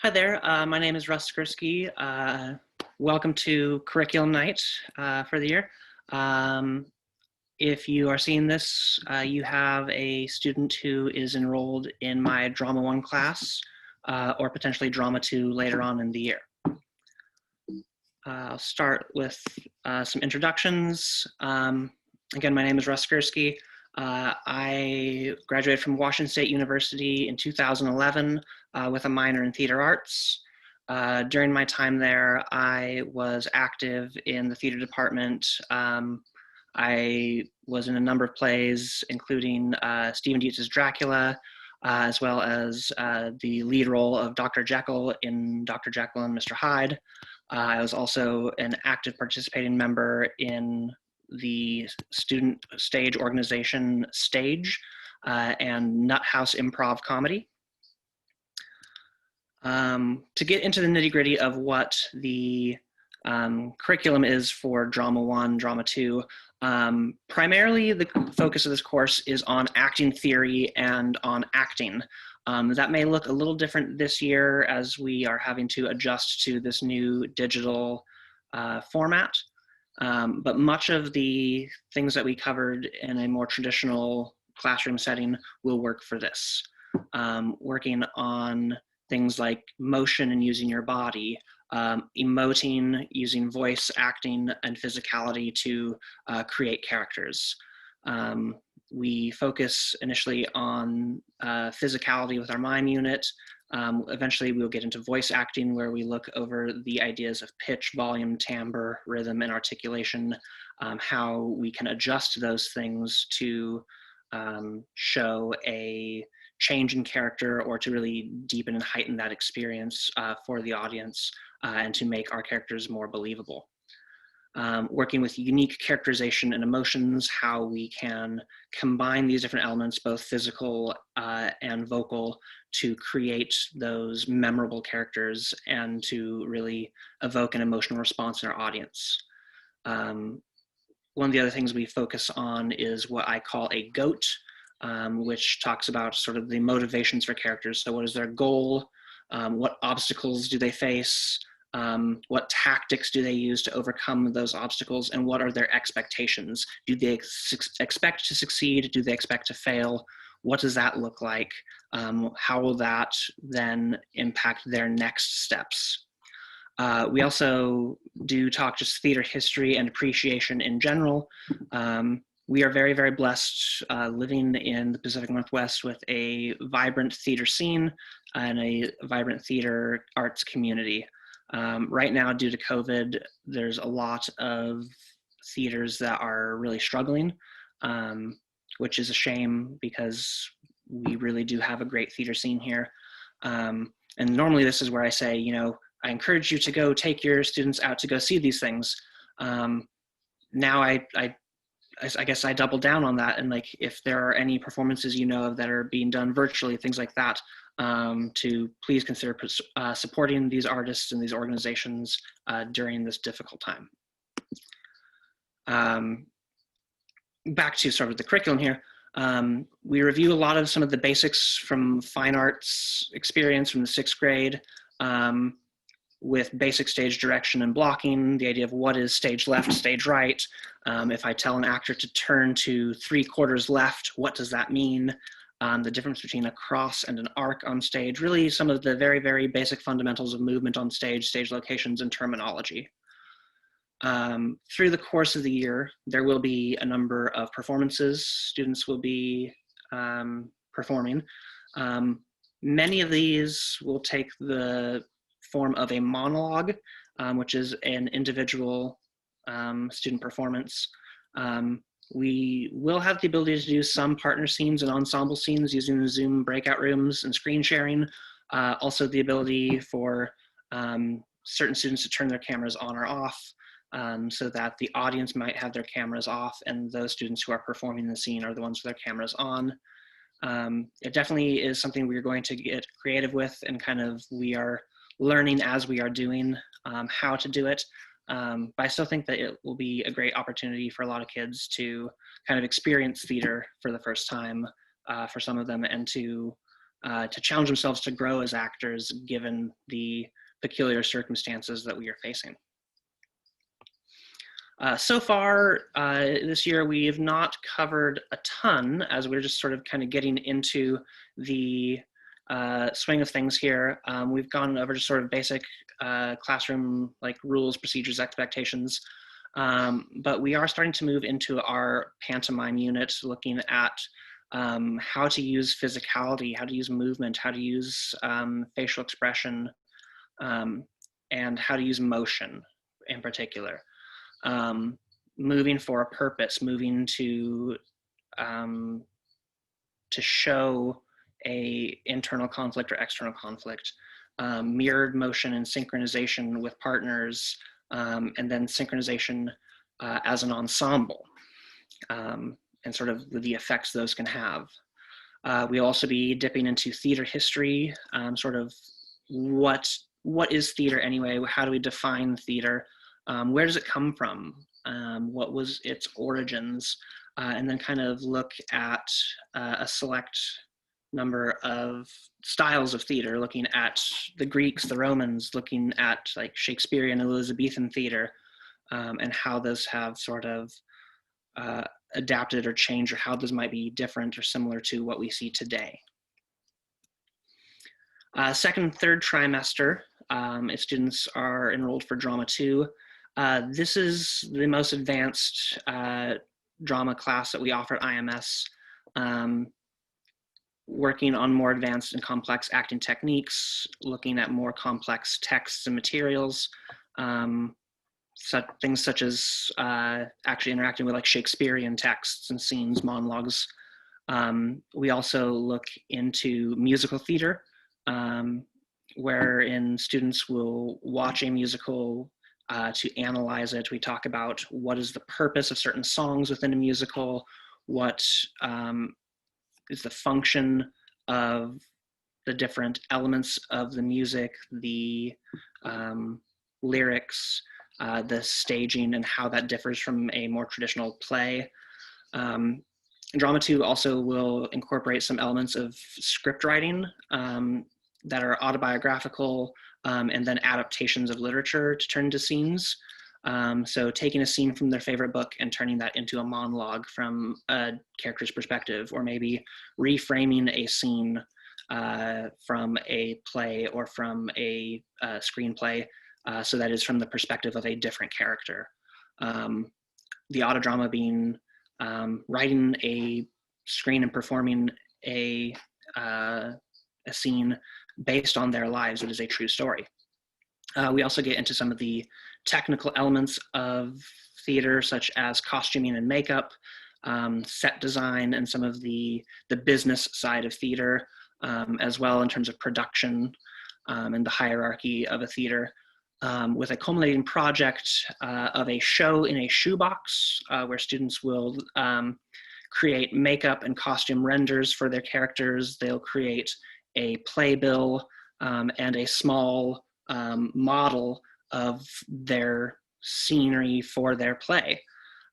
Hi there, my name is Skurski. Welcome to Curriculum Night for the year. Um, if you are seeing this, you have a student who is enrolled in my Drama 1 class or potentially Drama 2 later on in the year. I'll start with some introductions. Again, my name is Skurski. I graduated from Washington State University in 2011 with a minor in theater arts. During my time there, I was active in the theater department. I was in a number of plays, including Stephen Dietz's Dracula, as well as the lead role of Dr. Jekyll in Dr. Jekyll and Mr. Hyde. I was also an active participating member in the student stage organization Stage and Nut House Improv Comedy. To get into the nitty-gritty of what the curriculum is for Drama 1, Drama 2, primarily the focus of this course is on acting theory and on acting. That may look a little different this year as we are having to adjust to this new digital format. But much of the things that we covered in a more traditional classroom setting will work for this. Working on things like motion and using your body, emoting, using voice, acting, and physicality to create characters. We focus initially on physicality with our mime unit. Eventually we'll get into voice acting, where we look over the ideas of pitch, volume, timbre, rhythm, and articulation, how we can adjust those things to show a change in character or to really deepen and heighten that experience for the audience and to make our characters more believable. Working with unique characterization and emotions, how we can combine these different elements, both physical and vocal, to create those memorable characters and to really evoke an emotional response in our audience. One of the other things we focus on is what I call a GOAT, which talks about sort of the motivations for characters. So what is their goal? What obstacles do they face? What tactics do they use to overcome those obstacles, and what are their expectations? Do they expect to succeed? Do they expect to fail? What does that look like? How will that then impact their next steps? We also do talk just theater history and appreciation in general. We are very, very blessed living in the Pacific Northwest with a vibrant theater scene and a vibrant theater arts community. Right now, due to COVID, there's a lot of theaters that are really struggling, which is a shame because we really do have a great theater scene here. And normally this is where I say, you know, I encourage you to go take your students out to go see these things. Now I guess I double down on that, and like if there are any performances you know of that are being done virtually, things like that, to please consider supporting these artists and these organizations during this difficult time. Back to sort of the curriculum here. We review a lot of some of the basics from fine arts experience from the 6th grade, with basic stage direction and blocking, the idea of what is stage left, stage right. If I tell an actor to turn to 3/4 left, what does that mean? The difference between a cross and an arc on stage, really some of the very, very basic fundamentals of movement on stage, stage locations, and terminology. Through the course of the year, there will be a number of performances students will be performing. Many of these will take the form of a monologue, which is an individual student performance. We will have the ability to do some partner scenes and ensemble scenes using the Zoom breakout rooms and screen sharing. Also the ability for certain students to turn their cameras on or off, so that the audience might have their cameras off and those students who are performing the scene are the ones with their cameras on. It definitely is something we're going to get creative with, and kind of we are learning as we are doing how to do it. But I still think that it will be a great opportunity for a lot of kids to kind of experience theater for the first time for some of them, and to to challenge themselves to grow as actors given the peculiar circumstances that we are facing. So far this year, we have not covered a ton, as we're just sort of kind of getting into the swing of things here. We've gone over just sort of basic classroom like rules, procedures, expectations, but we are starting to move into our pantomime unit, looking at how to use physicality, how to use movement, how to use facial expression, and how to use motion in particular. Moving for a purpose, moving to show a internal conflict or external conflict, mirrored motion and synchronization with partners, and then synchronization as an ensemble, and sort of the effects those can have. We'll also be dipping into theater history, sort of what is theater anyway? How do we define theater? Where does it come from? What was its origins? And then kind of look at a select number of styles of theater, looking at the Greeks, the Romans, looking at like Shakespearean, Elizabethan theater, and how those have sort of adapted or changed, or how those might be different or similar to what we see today. Second and third trimester, if students are enrolled for Drama 2, this is the most advanced drama class that we offer at IMS, working on more advanced and complex acting techniques, looking at more complex texts and materials, things such as actually interacting with like Shakespearean texts and scenes, monologues. We also look into musical theater, wherein students will watch a musical to analyze it. We talk about what is the purpose of certain songs within a musical, what is the function of the different elements of the music, the lyrics, the staging, and how that differs from a more traditional play. Drama 2 also will incorporate some elements of script writing that are autobiographical, and then adaptations of literature to turn into scenes. So taking a scene from their favorite book and turning that into a monologue from a character's perspective, or maybe reframing a scene from a play or from a screenplay, so that is from the perspective of a different character. The autodrama being writing a screen and performing a scene based on their lives. It is a true story. We also get into some of the technical elements of theater, such as costuming and makeup, set design, and some of the business side of theater, as well in terms of production and the hierarchy of a theater, with a culminating project of a show in a shoebox, where students will create makeup and costume renders for their characters. They'll create a playbill and a small model of their scenery for their play,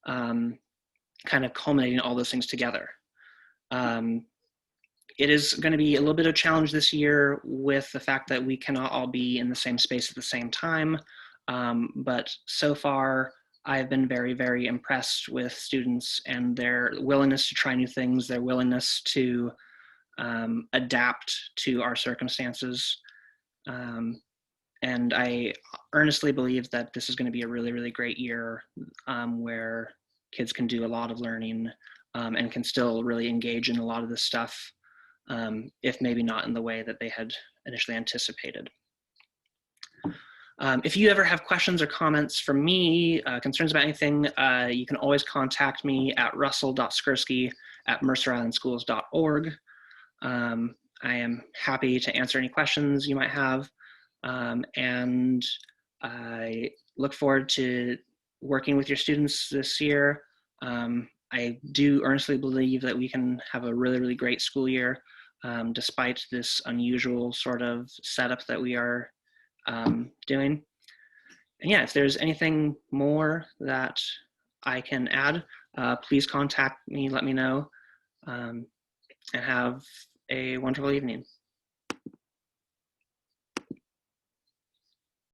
kind of culminating all those things together. It is going to be a little bit of a challenge this year with the fact that we cannot all be in the same space at the same time, but so far I've been very, very impressed with students and their willingness to try new things, their willingness to adapt to our circumstances. And I earnestly believe that this is going to be a really, really great year, where kids can do a lot of learning, and can still really engage in a lot of this stuff, if maybe not in the way that they had initially anticipated. If you ever have questions or comments from me, concerns about anything, you can always contact me at russell.skursky@mercerislandschools.org. I am happy to answer any questions you might have, and I look forward to working with your students this year. I do earnestly believe that we can have a really, really great school year, despite this unusual sort of setup that we are doing. And yeah, if there's anything more that I can add, please contact me, let me know, and have a wonderful evening.